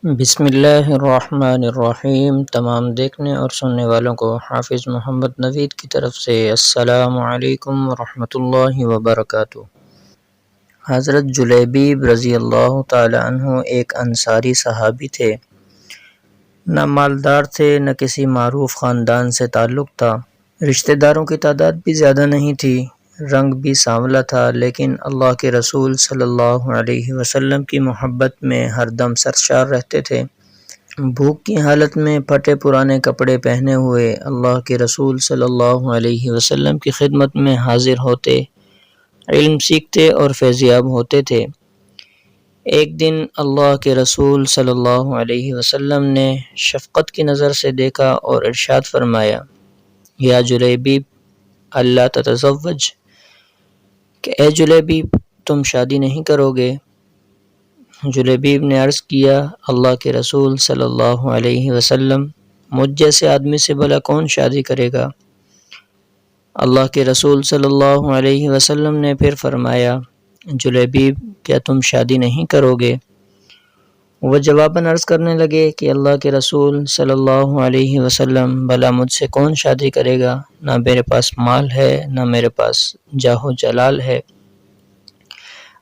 بسم اللہ الرحمن الرحیم۔ تمام دیکھنے اور سننے والوں کو حافظ محمد نوید کی طرف سے السلام علیکم ورحمۃ اللہ وبرکاتہ۔ حضرت جلیبیب رضی اللہ تعالی عنہ ایک انصاری صحابی تھے۔ نہ مالدار تھے، نہ کسی معروف خاندان سے تعلق تھا۔ رشتہ داروں کی تعداد بھی زیادہ نہیں تھی، رنگ بھی سانولا تھا، لیکن اللہ کے رسول صلی اللہ علیہ وسلم کی محبت میں ہر دم سرشار رہتے تھے۔ بھوک کی حالت میں پھٹے پرانے کپڑے پہنے ہوئے اللہ کے رسول صلی اللہ علیہ وسلم کی خدمت میں حاضر ہوتے، علم سیکھتے اور فیضیاب ہوتے تھے۔ ایک دن اللہ کے رسول صلی اللہ علیہ وسلم نے شفقت کی نظر سے دیکھا اور ارشاد فرمایا، یا جلیبیب اللہ تتزوج، کہ اے جلیبیب تم شادی نہیں کرو گے؟ جلیبیب نے عرض کیا، اللہ کے رسول صلی اللہ علیہ وسلم، مجھ جیسے آدمی سے بھلا کون شادی کرے گا؟ اللہ کے رسول صلی اللہ علیہ وسلم نے پھر فرمایا، جلیبیب کیا تم شادی نہیں کرو گے؟ وہ جواباً عرض کرنے لگے کہ اللہ کے رسول صلی اللہ علیہ وسلم، بھلا مجھ سے کون شادی کرے گا؟ نہ میرے پاس مال ہے، نہ میرے پاس جاہ و جلال ہے۔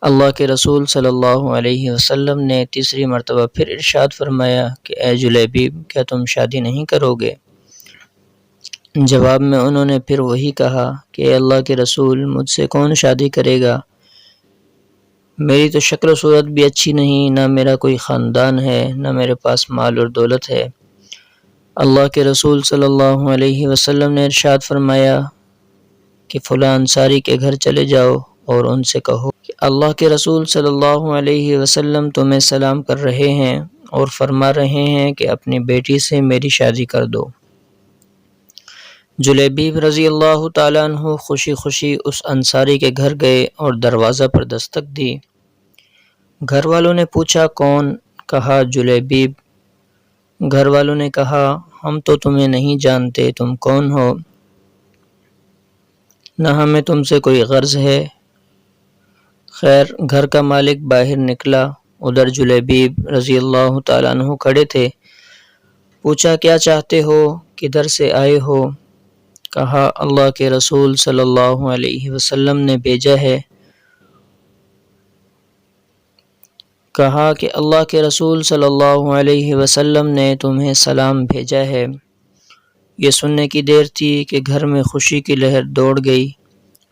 اللہ کے رسول صلی اللہ علیہ وسلم نے تیسری مرتبہ پھر ارشاد فرمایا کہ اے جلیبیب کیا تم شادی نہیں کرو گے؟ جواب میں انہوں نے پھر وہی کہا کہ اے اللہ کے رسول، مجھ سے کون شادی کرے گا؟ میری تو شکل و صورت بھی اچھی نہیں، نہ میرا کوئی خاندان ہے، نہ میرے پاس مال اور دولت ہے۔ اللہ کے رسول صلی اللہ علیہ وسلم نے ارشاد فرمایا کہ فلاں انصاری کے گھر چلے جاؤ اور ان سے کہو کہ اللہ کے رسول صلی اللہ علیہ وسلم تمہیں سلام کر رہے ہیں اور فرما رہے ہیں کہ اپنی بیٹی سے میری شادی کر دو۔ جلیبیب رضی اللہ تعالیٰ عنہ خوشی خوشی اس انصاری کے گھر گئے اور دروازہ پر دستک دی۔ گھر والوں نے پوچھا کون؟ کہا جلیبیب۔ گھر والوں نے کہا ہم تو تمہیں نہیں جانتے، تم کون ہو؟ نہ ہمیں تم سے کوئی غرض ہے۔ خیر، گھر کا مالک باہر نکلا، ادھر جلیبیب رضی اللہ تعالیٰ عنہ کھڑے تھے۔ پوچھا کیا چاہتے ہو؟ کدھر سے آئے ہو؟ کہا اللہ کے رسول صلی اللہ علیہ وسلم نے بھیجا ہے۔ کہا کہ اللہ کے رسول صلی اللہ علیہ وسلم نے تمہیں سلام بھیجا ہے۔ یہ سننے کی دیر تھی کہ گھر میں خوشی کی لہر دوڑ گئی۔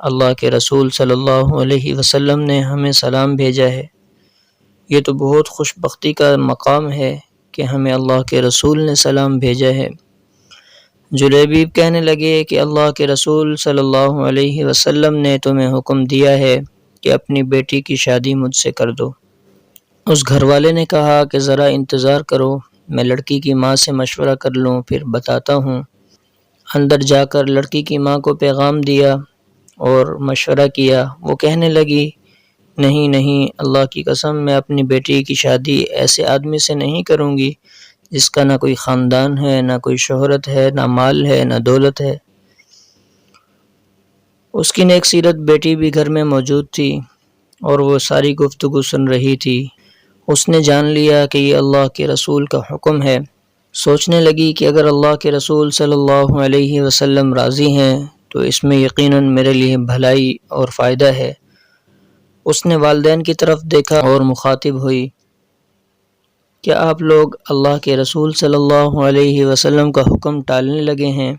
اللہ کے رسول صلی اللہ علیہ وسلم نے ہمیں سلام بھیجا ہے۔ یہ تو بہت خوش بختی کا مقام ہے کہ ہمیں اللہ کے رسول نے سلام بھیجا ہے۔ جلیبیب کہنے لگے کہ اللہ کے رسول صلی اللہ علیہ وسلم نے تمہیں حکم دیا ہے کہ اپنی بیٹی کی شادی مجھ سے کر دو۔ اس گھر والے نے کہا کہ ذرا انتظار کرو، میں لڑکی کی ماں سے مشورہ کر لوں پھر بتاتا ہوں۔ اندر جا کر لڑکی کی ماں کو پیغام دیا اور مشورہ کیا۔ وہ کہنے لگی، نہیں نہیں، اللہ کی قسم میں اپنی بیٹی کی شادی ایسے آدمی سے نہیں کروں گی جس کا نہ کوئی خاندان ہے، نہ کوئی شہرت ہے، نہ مال ہے، نہ دولت ہے۔ اس کی نیک سیرت بیٹی بھی گھر میں موجود تھی اور وہ ساری گفتگو سن رہی تھی۔ اس نے جان لیا کہ یہ اللہ کے رسول کا حکم ہے۔ سوچنے لگی کہ اگر اللہ کے رسول صلی اللہ علیہ وسلم راضی ہیں تو اس میں یقیناً میرے لیے بھلائی اور فائدہ ہے۔ اس نے والدین کی طرف دیکھا اور مخاطب ہوئی، کیا آپ لوگ اللہ کے رسول صلی اللہ علیہ وسلم کا حکم ٹالنے لگے ہیں؟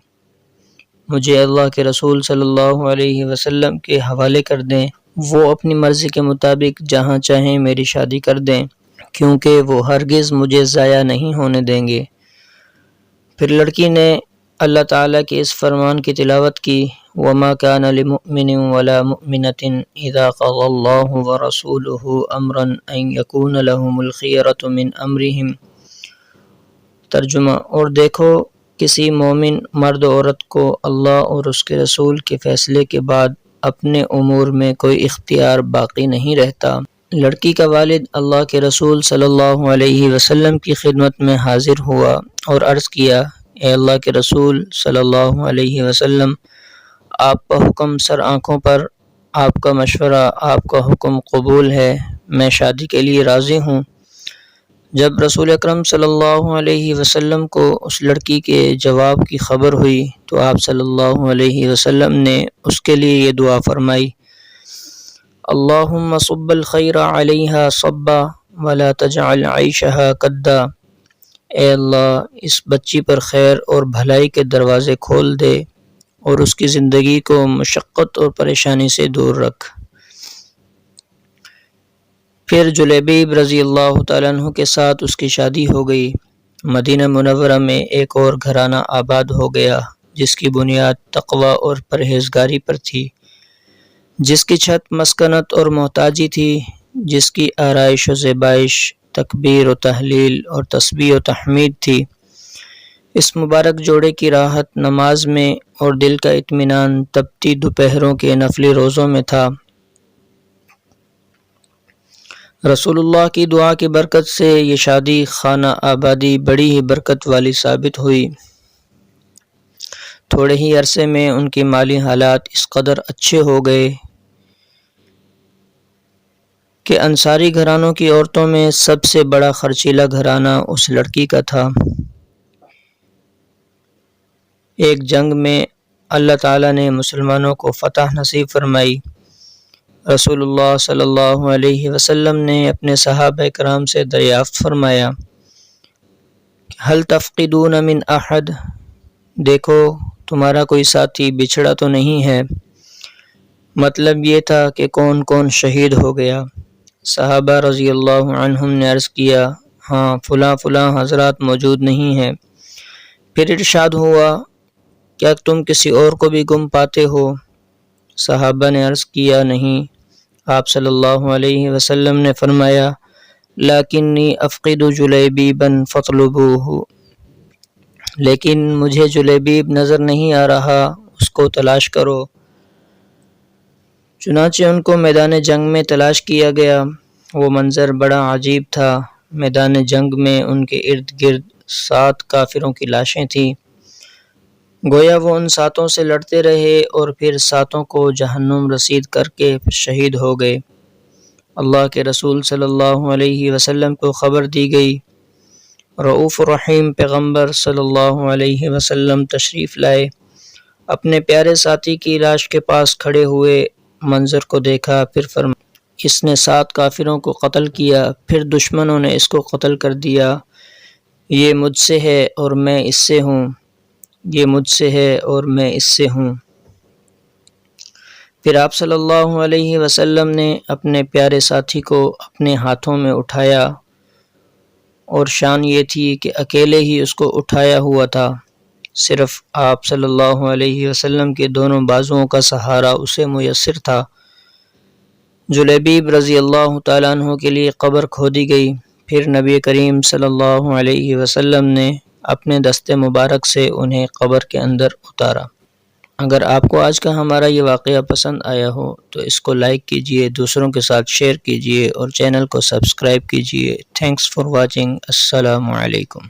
مجھے اللہ کے رسول صلی اللہ علیہ وسلم کے حوالے کر دیں، وہ اپنی مرضی کے مطابق جہاں چاہیں میری شادی کر دیں، کیونکہ وہ ہرگز مجھے ضائع نہیں ہونے دیں گے۔ پھر لڑکی نے اللہ تعالیٰ کے اس فرمان کی تلاوت کی، وَمَا كَانَ لِمُؤْمِنٍ وَلَا مُؤْمِنَةٍ إِذَا قَضَى اللَّهُ وَرَسُولُهُ أَمْرًا أَن يَكُونَ لَهُمُ الْخِيَرَةُ مِنْ أَمْرِهِمْ۔ ترجمہ، اور دیکھو کسی مومن مرد و عورت کو اللہ اور اس کے رسول کے فیصلے کے بعد اپنے امور میں کوئی اختیار باقی نہیں رہتا۔ لڑکی کا والد اللہ کے رسول صلی اللہ علیہ وسلم کی خدمت میں حاضر ہوا اور عرض کیا، اے اللہ کے رسول صلی اللہ علیہ وسلم، آپ کا حکم سر آنکھوں پر، آپ کا مشورہ، آپ کا حکم قبول ہے، میں شادی کے لیے راضی ہوں۔ جب رسول اکرم صلی اللہ علیہ وسلم کو اس لڑکی کے جواب کی خبر ہوئی تو آپ صلی اللہ علیہ وسلم نے اس کے لیے یہ دعا فرمائی: اللہم صب الخیر علیہا صبا ولا تجعل عیشہا کدا۔ اے اللہ، اس بچی پر خیر اور بھلائی کے دروازے کھول دے اور اس کی زندگی کو مشقت اور پریشانی سے دور رکھ۔ پھر جلیبیب رضی اللہ تعالیٰ عنہ کے ساتھ اس کی شادی ہو گئی۔ مدینہ منورہ میں ایک اور گھرانہ آباد ہو گیا جس کی بنیاد تقوی اور پرہیزگاری پر تھی، جس کی چھت مسکنت اور محتاجی تھی، جس کی آرائش و زیبائش تکبیر و تحلیل اور تسبیح و تحمید تھی۔ اس مبارک جوڑے کی راحت نماز میں اور دل کا اطمینان تپتی دوپہروں کے نفلی روزوں میں تھا۔ رسول اللہ کی دعا کی برکت سے یہ شادی خانہ آبادی بڑی ہی برکت والی ثابت ہوئی۔ تھوڑے ہی عرصے میں ان کی مالی حالات اس قدر اچھے ہو گئے کہ انصاری گھرانوں کی عورتوں میں سب سے بڑا خرچیلا گھرانہ اس لڑکی کا تھا۔ ایک جنگ میں اللہ تعالیٰ نے مسلمانوں کو فتح نصیب فرمائی۔ رسول اللہ صلی اللہ علیہ وسلم نے اپنے صحابہ کرام سے دریافت فرمایا: هل تفقدون من احد؟ دیکھو تمہارا کوئی ساتھی بچھڑا تو نہیں ہے؟ مطلب یہ تھا کہ کون کون شہید ہو گیا۔ صحابہ رضی اللہ عنہم نے عرض کیا: ہاں، فلاں فلاں حضرات موجود نہیں ہیں۔ پھر ارشاد ہوا: کیا تم کسی اور کو بھی گم پاتے ہو؟ صحابہ نے عرض کیا: نہیں۔ آپ صلی اللہ علیہ وسلم نے فرمایا: لیکنی افقد جلیبیبا فاطلبوہ، لیکن مجھے جلیبیب نظر نہیں آ رہا، اس کو تلاش کرو۔ چنانچہ ان کو میدان جنگ میں تلاش کیا گیا۔ وہ منظر بڑا عجیب تھا۔ میدان جنگ میں ان کے ارد گرد 7 کافروں کی لاشیں تھیں۔ گویا وہ ان 7 سے لڑتے رہے اور پھر 7 کو جہنم رسید کر کے شہید ہو گئے۔ اللہ کے رسول صلی اللہ علیہ وسلم کو خبر دی گئی۔ رؤوف الرحیم پیغمبر صلی اللہ علیہ وسلم تشریف لائے، اپنے پیارے ساتھی کی لاش کے پاس کھڑے ہوئے، منظر کو دیکھا، پھر فرمایا: اس نے 7 کافروں کو قتل کیا، پھر دشمنوں نے اس کو قتل کر دیا۔ یہ مجھ سے ہے اور میں اس سے ہوں، یہ مجھ سے ہے اور میں اس سے ہوں۔ پھر آپ صلی اللہ علیہ وسلم نے اپنے پیارے ساتھی کو اپنے ہاتھوں میں اٹھایا، اور شان یہ تھی کہ اکیلے ہی اس کو اٹھایا ہوا تھا، صرف آپ صلی اللہ علیہ وسلم کے دونوں بازوؤں کا سہارا اسے میسر تھا۔ جلیبیب رضی اللہ تعالیٰ عنہ کے لیے قبر کھودی گئی۔ پھر نبی کریم صلی اللہ علیہ وسلم نے اپنے دست مبارک سے انہیں قبر کے اندر اتارا۔ اگر آپ کو آج کا ہمارا یہ واقعہ پسند آیا ہو تو اس کو لائک کیجئے، دوسروں کے ساتھ شیئر کیجئے اور چینل کو سبسکرائب کیجئے۔ Thanks for watching. السلام علیکم۔